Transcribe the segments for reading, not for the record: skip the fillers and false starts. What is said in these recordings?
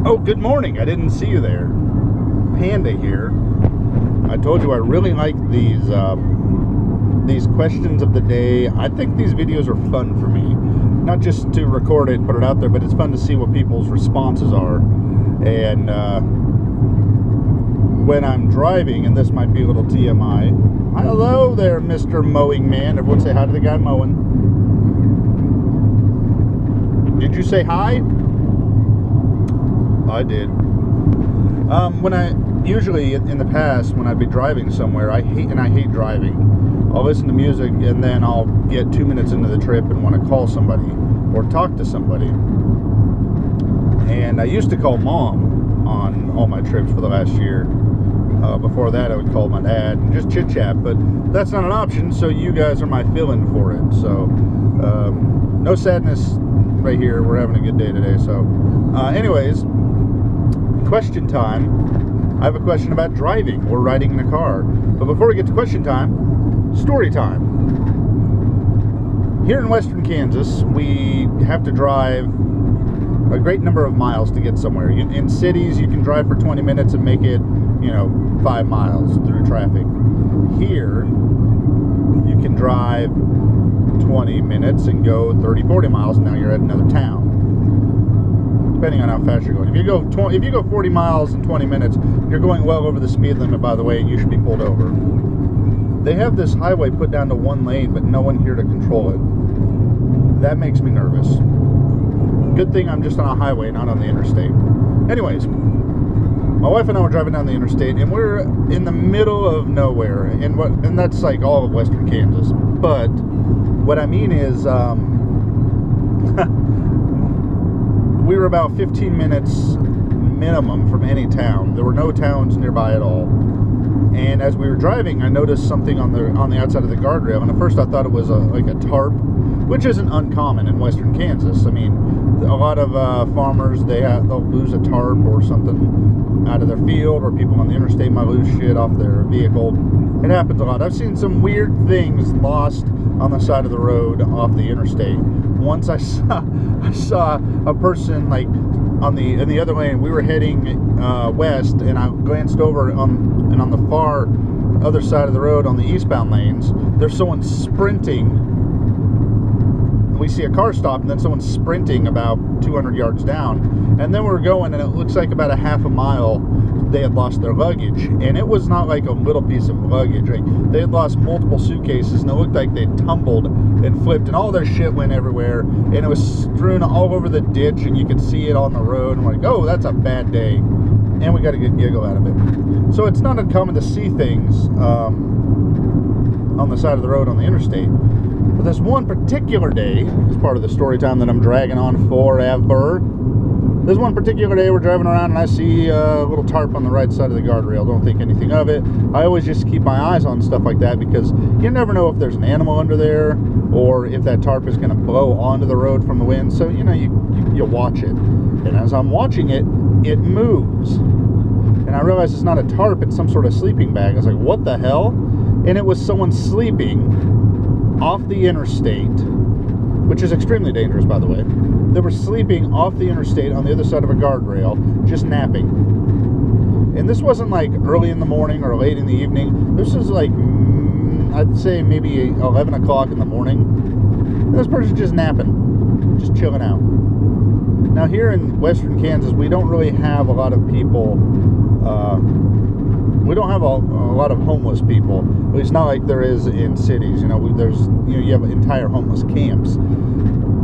Oh, good morning. I didn't see you there. Panda here. I told you I really like these questions of the day. I think these videos are fun for me. Not just to record it, put it out there, but it's fun to see what people's responses are. And when I'm driving, and this might be a little TMI. Hello there, Mr. Mowing Man. Everyone say hi to the guy mowing. Did you say hi? I did. When I usually in the past when I'd be driving somewhere, I hate driving. I'll listen to music and then I'll get 2 minutes into the trip and want to call somebody or talk to somebody. And I used to call Mom on all my trips for the last year. Before that, I would call my dad and just chit chat, but that's not an option. So you guys are my fill-in for it. So no sadness right here. We're having a good day today. So, anyways. Question time. I have a question about driving or riding in a car. But before we get to question time, story time. Here in western Kansas, we have to drive a great number of miles to get somewhere. In cities, you can drive for 20 minutes and make it, 5 miles through traffic. Here, you can drive 20 minutes and go 30, 40 miles, and now you're at another town. Depending on how fast you're going. If you go 40 miles in 20 minutes, you're going well over the speed limit, by the way, and you should be pulled over. They have this highway put down to one lane, but no one here to control it. That makes me nervous. Good thing I'm just on a highway, not on the interstate. Anyways, my wife and I were driving down the interstate, and we're in the middle of nowhere, and that's like all of western Kansas. But what I mean is, we were about 15 minutes minimum from any town. There were no towns nearby at all. And as we were driving, I noticed something on the outside of the guardrail. And at first I thought it was like a tarp, which isn't uncommon in western Kansas. I mean, a lot of farmers, they'll lose a tarp or something out of their field, or people on the interstate might lose shit off their vehicle. It happens a lot. I've seen some weird things lost on the side of the road off the interstate. Once I saw a person like in the other lane. We were heading west, and I glanced over on the far other side of the road on the eastbound lanes. There's someone sprinting. We see a car stop, and then someone sprinting about 200 yards down. And then we're going, and it looks like about a half a mile they had lost their luggage. And it was not like a little piece of luggage. Right? They had lost multiple suitcases, and it looked like they tumbled and flipped, and all their shit went everywhere. And it was strewn all over the ditch, and you could see it on the road. And we're like, oh, that's a bad day. And we got a good giggle out of it. So it's not uncommon to see things on the side of the road on the interstate. But this one particular day, as part of the story time that I'm dragging on forever, this one particular day we're driving around and I see a little tarp on the right side of the guardrail. Don't think anything of it. I always just keep my eyes on stuff like that because you never know if there's an animal under there or if that tarp is going to blow onto the road from the wind. So, you watch it. And as I'm watching it, it moves. And I realize it's not a tarp, it's some sort of sleeping bag. I was like, what the hell? And it was someone sleeping off the interstate, which is extremely dangerous, by the way. They were sleeping off the interstate on the other side of a guardrail, just napping. And this wasn't like early in the morning or late in the evening. This was like, I'd say maybe 11 o'clock in the morning. And this person's just napping, just chilling out. Now here in western Kansas, we don't really have a lot of people, we don't have a lot of homeless people. At least not like there is in cities. You have entire homeless camps.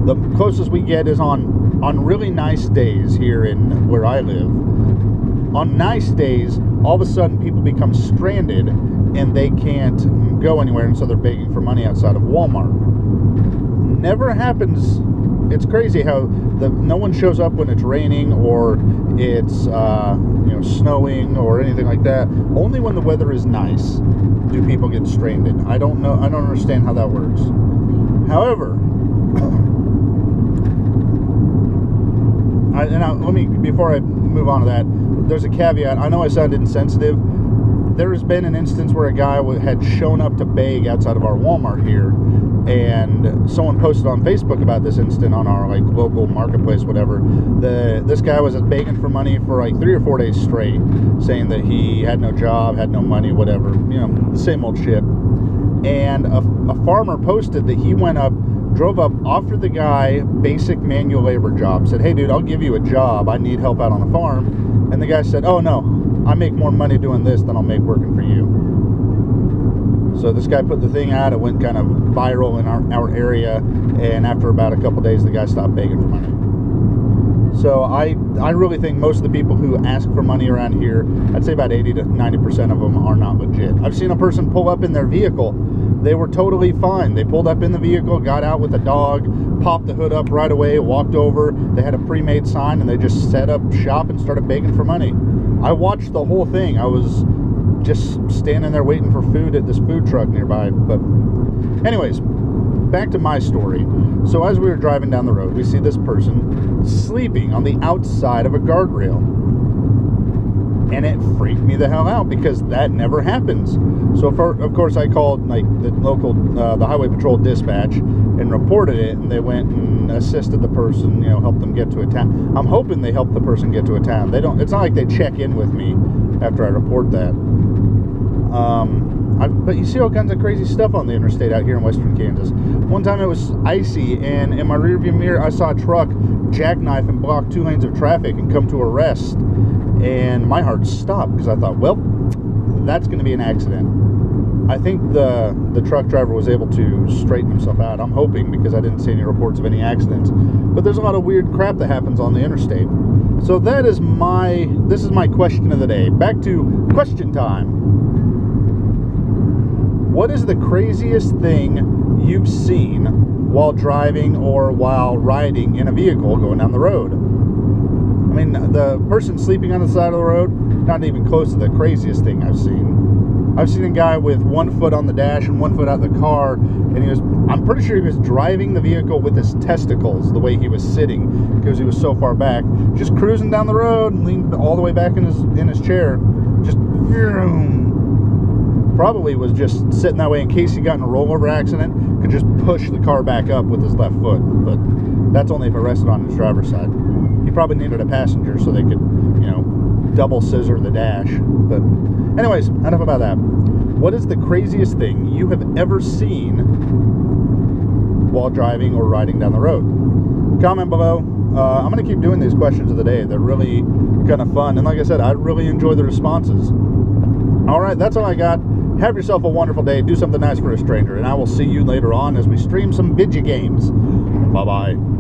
The closest we get is on really nice days here in where I live. On nice days, all of a sudden people become stranded and they can't go anywhere, and so they're begging for money outside of Walmart. Never happens. It's crazy how no one shows up when it's raining or it's snowing or anything like that. Only when the weather is nice do people get stranded. I don't know. I don't understand how that works. However, before I move on to that, there's a caveat. I know I sounded insensitive. There has been an instance where a guy had shown up to beg outside of our Walmart here, and someone posted on Facebook about this incident on our like local marketplace, whatever. This guy was begging for money for like 3 or 4 days straight, saying that he had no job, had no money, whatever, you know, the same old shit. And a farmer posted that he went up, drove up, offered the guy basic manual labor job, said, hey dude, I'll give you a job, I need help out on the farm. And the guy said, oh no, I make more money doing this than I'll make working for you. So this guy put the thing out, it went kind of viral in our area, and after about a couple days the guy stopped begging for money. So I really think most of the people who ask for money around here, I'd say about 80 to 90% of them are not legit. I've seen a person pull up in their vehicle. They were totally fine. They pulled up in the vehicle, got out with a dog, popped the hood up right away, walked over. They had a pre-made sign, and they just set up shop and started begging for money. I watched the whole thing. I was just standing there waiting for food at this food truck nearby. But anyways, back to my story. So as we were driving down the road, we see this person sleeping on the outside of a guardrail. And it freaked me the hell out because that never happens. So of course I called like the local, the highway patrol dispatch and reported it, and they went and assisted the person, you know, helped them get to a town. I'm hoping they help the person get to a town. They don't, it's not like they check in with me after I report that. But you see all kinds of crazy stuff on the interstate out here in western Kansas. One time it was icy, and in my rearview mirror I saw a truck jackknife and block 2 lanes of traffic and come to a rest. And my heart stopped because I thought, well, that's going to be an accident. I think the truck driver was able to straighten himself out. I'm hoping, because I didn't see any reports of any accidents. But there's a lot of weird crap that happens on the interstate. So this is my question of the day. Back to question time. What is the craziest thing you've seen while driving or while riding in a vehicle going down the road? I mean, the person sleeping on the side of the road, not even close to the craziest thing I've seen. I've seen a guy with 1 foot on the dash and 1 foot out the car, and I'm pretty sure he was driving the vehicle with his testicles the way he was sitting because he was so far back, just cruising down the road and leaned all the way back in his chair, just probably was just sitting that way in case he got in a rollover accident, could just push the car back up with his left foot. But that's only if it rested on his driver's side. He probably needed a passenger so they could, you know, double scissor the dash. But anyways, enough about that. What is the craziest thing you have ever seen while driving or riding down the road? Comment below. I'm going to keep doing these questions of the day. They're really kind of fun. And like I said, I really enjoy the responses. All right, that's all I got. Have yourself a wonderful day. Do something nice for a stranger. And I will see you later on as we stream some video games. Bye-bye.